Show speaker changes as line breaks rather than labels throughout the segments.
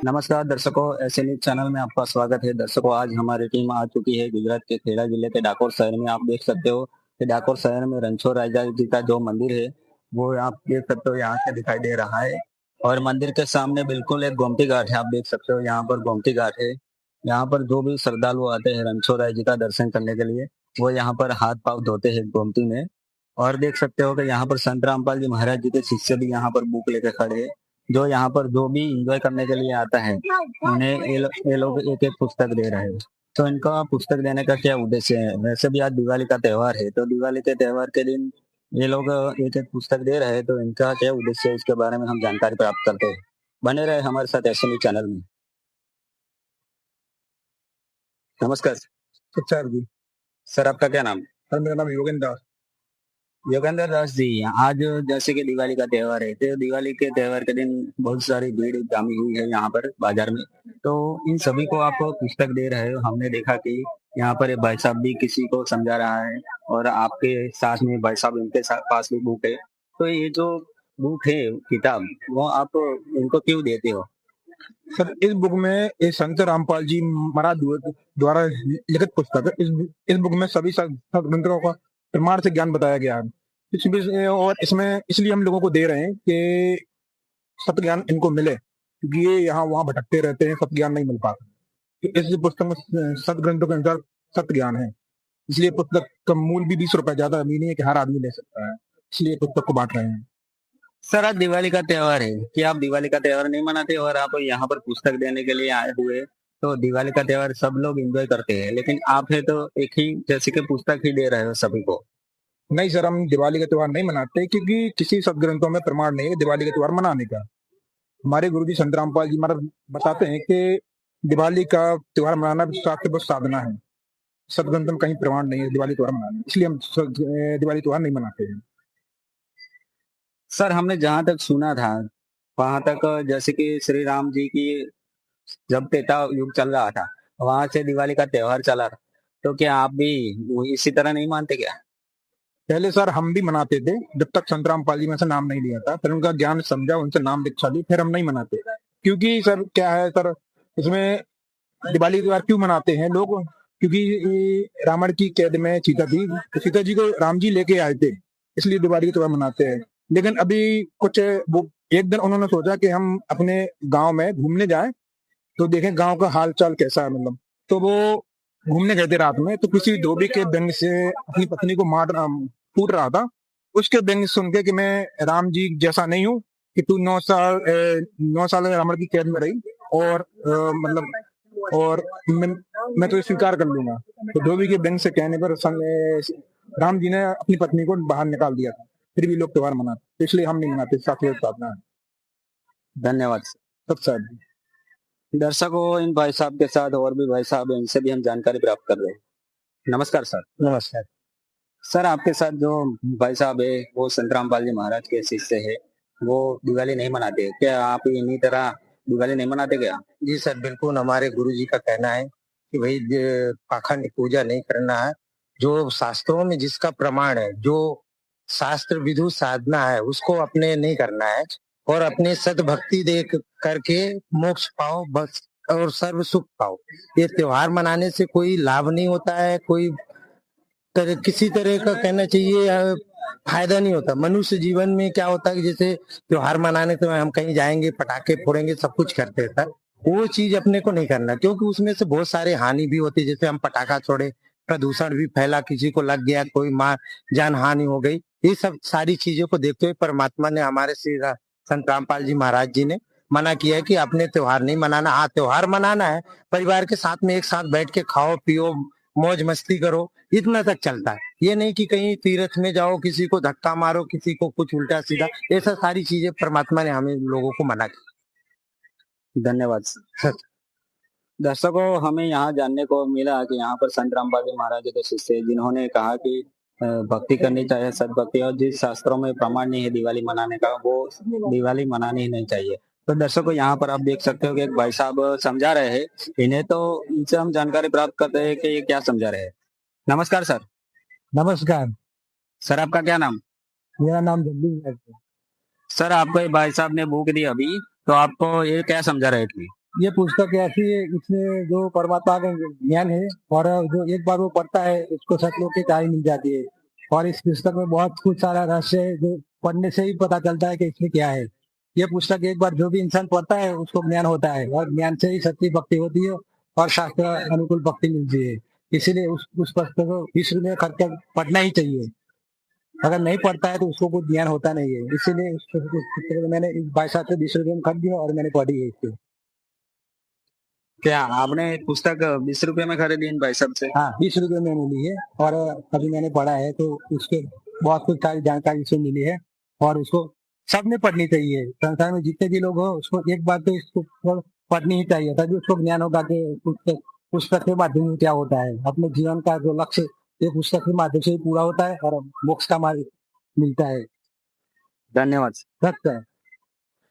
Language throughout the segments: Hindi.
नमस्कार दर्शकों, ऐसे न्यूज चैनल में आपका स्वागत है। दर्शकों, आज हमारी टीम आ चुकी है गुजरात के खेड़ा जिले के डाकोर शहर में। आप देख सकते हो कि डाकोर शहर में रणछोड़ राजा जी का जो मंदिर है वो आप देख सकते हो यहाँ से दिखाई दे रहा है। और मंदिर के सामने बिल्कुल एक गोमती घाट है। आप देख सकते हो यहाँ पर गोमती घाट है। यहाँ पर जो भी श्रद्धालु आते हैं रणछोड़ राय जी का दर्शन करने के लिए, वो यहाँ पर हाथ पाँव धोते हैं गोमती में। और देख सकते हो कि यहाँ पर संत रामपाल जी महाराज जी के शिष्य भी यहाँ पर बुक लेकर खड़े हैं। जो यहाँ पर जो भी इंजॉय करने के लिए आता है उन्हें ये लोग एक एक पुस्तक दे रहे हैं। तो इनका पुस्तक देने का क्या उद्देश्य है? वैसे भी आज दिवाली का त्योहार है, तो दिवाली के त्योहार के दिन ये लोग एक एक पुस्तक दे रहे हैं। तो इनका क्या उद्देश्य है, इसके बारे में हम जानकारी प्राप्त करते हैं। बने रहे हमारे साथ एसएमई चैनल में। नमस्कार
सुखचार जी।
सर, आपका क्या नाम?
सर मेरा नाम योगेंद्र दास।
योगेंद्र दास जी, आज जैसे कि दिवाली का त्योहार है, तो दिवाली के त्योहार के दिन बहुत सारी भीड़ जमी हुई है यहाँ पर बाजार में। तो इन सभी को आप पुस्तक दे रहे हो। हमने देखा कि यहाँ पर एक भाई साहब भी किसी को समझा रहा है और आपके साथ में भाई साहब इनके साथ पास भी बुक है। तो ये जो बुक है, किताब, वो आप इनको क्यों देते हो?
सर इस बुक में ये संत रामपाल जी महाराज द्वारा लिखित पुस्तक है। इस बुक में सभी ग्रंथों का प्रमाण से ज्ञान बताया गया है। और इसमें इसलिए हम लोगों को दे रहे हैं कि सत्य ज्ञान इनको मिले, क्योंकि ये यहाँ वहाँ भटकते रहते हैं, सत्य ज्ञान नहीं मिल पाता। तो इस पुस्तक में सत ग्रंथों के अनुसार सत्य ज्ञान है। इसलिए पुस्तक का मूल्य भी 20 रुपए, ज्यादा अमीर नहीं है कि हर आदमी ले सकता है। इसलिए पुस्तक को बांट रहे हैं।
सर, आज दिवाली का त्योहार है, कि आप दिवाली का त्योहार नहीं मनाते और आप यहाँ पर पुस्तक देने के लिए आए हुए? तो दिवाली का त्योहार सब लोग एंजॉय करते हैं, लेकिन आप है तो एक ही जैसे कि पुस्तक ही दे रहे हो सभी को।
नहीं सर, हम दिवाली का त्योहार नहीं मनाते, क्योंकि किसी सदग्रंथों में प्रमाण नहीं है दिवाली का त्योहार मनाने का। हमारे गुरुजी संत रामपाल जी महाराज बताते हैं कि दिवाली का त्योहार मनाना शास्त्र बस साधना है। सदग्रंथ में कहीं प्रमाण नहीं है दिवाली त्योहार मनाने, इसलिए हम दिवाली त्योहार नहीं मनाते हैं।
सर, हमने जहां तक सुना था वहां तक जैसे कि श्री राम जी की जब त्रेता युग चल रहा था, वहां से दिवाली का त्योहार चला था। तो क्या आप भी वो इसी तरह नहीं मानते क्या?
पहले सर हम भी मनाते थे, जब तक संत रामपाल जी में से नाम नहीं लिया था, फिर उनका ज्ञान समझा, उनसे नाम दीक्षा ली, फिर हम नहीं मनाते। क्योंकि सर क्या है सर, इसमें दिवाली त्योहार क्यों मनाते हैं लोग? क्योंकि रावण की कैद में सीता थी, तो सीता जी को राम जी लेके आए थे, इसलिए दिवाली का त्योहार मनाते हैं। लेकिन अभी कुछ वो एक दिन उन्होंने सोचा कि हम अपने गांव में घूमने जाएं, तो देखें गांव का हाल चाल कैसा है, मतलब। तो वो घूमने गए थे रात में, तो किसी धोबी के व्यंग से अपनी पत्नी को मार कूट रहा था। उसके व्यंग सुन के कि मैं राम जी जैसा नहीं हूँ, कि तू 9 साल रावण की कैद में रही, और मतलब और मैं तो स्वीकार कर लूंगा। तो धोबी के व्यंग से कहने पर राम जी ने अपनी पत्नी को बाहर निकाल दिया था। फिर भी लोग त्योहार मनाते, तो इसलिए हम नहीं मनाते, साथ साधना है।
धन्यवाद।
सब साथ।
दर्शकों, इन भाई साहब के साथ और भी भाई साहब हैं, इनसे भी हम जानकारी प्राप्त कर रहे हैं। नमस्कार सर।
नमस्कार
सर, आपके साथ जो भाई साहब है वो संत रामपाल जी महाराज के शिष्य है, वो दिवाली नहीं मनाते, क्या आप इन्हीं तरह दिवाली नहीं मनाते क्या?
जी सर, बिल्कुल हमारे गुरुजी का कहना है कि भाई पाखंड पूजा नहीं करना है। जो शास्त्रों में जिसका प्रमाण है, जो शास्त्र विधु साधना है, उसको अपने नहीं करना है, और अपने सत भक्ति दे करके मोक्ष पाओ बस, और सर्व सुख पाओ। ये त्योहार मनाने से कोई लाभ नहीं होता है, कोई किसी तरह का कहना चाहिए फायदा नहीं होता। मनुष्य जीवन में क्या होता है कि जैसे त्योहार मनाने के हम कहीं जाएंगे, पटाखे फोड़ेंगे, सब कुछ करते हैं, वो चीज अपने को नहीं करना, क्योंकि उसमें से बहुत सारे हानि भी होती है। जैसे हम पटाखा छोड़े, प्रदूषण भी फैला, किसी को लग गया, कोई मार जान हानि हो गई। ये सब सारी चीजों को देखते हुए परमात्मा ने, हमारे श्री संत रामपाल जी महाराज जी ने मना किया है कि अपने त्योहार नहीं मनाना। हाँ, त्योहार मनाना है, परिवार के साथ में एक साथ बैठ के खाओ पियो, मौज मस्ती करो, इतना तक चलता है। ये नहीं कि कहीं तीर्थ में जाओ, किसी को धक्का मारो, किसी को कुछ उल्टा सीधा, ऐसा सारी चीजें परमात्मा ने हमें लोगों को मना की।
धन्यवाद सर। दर्शकों, हमें यहाँ जानने को मिला कि यहाँ पर संत रामपाल जी महाराज के शिष्य हैं, जिन्होंने कहा कि भक्ति करनी चाहिए, सदभक्ति, और जिस शास्त्रों में प्रमाण नहीं है दिवाली मनाने का, वो दिवाली मनानी ही नहीं चाहिए। तो दर्शकों, यहाँ पर आप देख सकते हो कि एक भाई साहब समझा रहे हैं इन्हें, तो इनसे हम जानकारी प्राप्त करते हैं कि ये क्या समझा रहे हैं। नमस्कार सर।
नमस्कार।
सर, आपका क्या नाम?
मेरा नाम जल्दी।
सर, आपको ये भाई साहब ने बुक दी अभी, तो आपको ये क्या समझा रहे थे?
ये पुस्तक ऐसी है, इसमें जो परमात्मा का ज्ञान है और जो एक बार वो पढ़ता है उसको सच लोग की कहानी मिल जाती है। और इस पुस्तक में बहुत कुछ सारा रहस्य है जो पढ़ने से ही पता चलता है कि इसमें क्या है। ये पुस्तक एक बार जो भी इंसान पढ़ता है उसको ज्ञान होता है और ज्ञान से ही सच्ची भक्ति होती है और शास्त्र अनुकूल भक्ति मिलती है। इसीलिए उस पुस्तक को विश्व में खर्च कर पढ़ना ही चाहिए। अगर नहीं पढ़ता है तो उसको कुछ ज्ञान होता नहीं है। इसीलिए उस पुस्तक को मैंने इस भाई साहब से 20 रुपये में खरीदी और मैंने पढ़ी है इसको।
क्या आपने पुस्तक 20 रुपए में खरीदी इन भाई साहब से?
हाँ, 20 रुपये में मिली है और अभी मैंने पढ़ा है तो उसके बहुत कुछ सारी जानकारी से मिली है और उसको सबने पढ़नी चाहिए। संसार में जितने भी लोग हो उसको एक बार तो इसको पढ़नी ही चाहिए तभी उसको ज्ञान होगा कि पुस्तक के माध्यम से क्या होता है। अपने जीवन का जो लक्ष्य ये पुस्तक के माध्यम से ही पूरा होता है और मोक्ष का मार्ग मिलता है।
धन्यवाद।
सत्य है।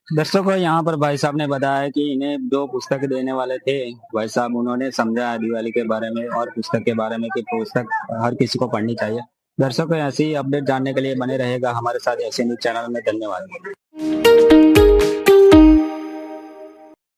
दर्शकों, यहाँ पर भाई साहब ने बताया कि इन्हें जो पुस्तक देने वाले थे भाई साहब, उन्होंने समझाया दिवाली के बारे में और पुस्तक के बारे में कि पुस्तक हर किसी को पढ़नी चाहिए। दर्शकों, ऐसी अपडेट जानने के लिए बने रहेगा हमारे साथ एशियन न्यूज चैनल में। धन्यवाद।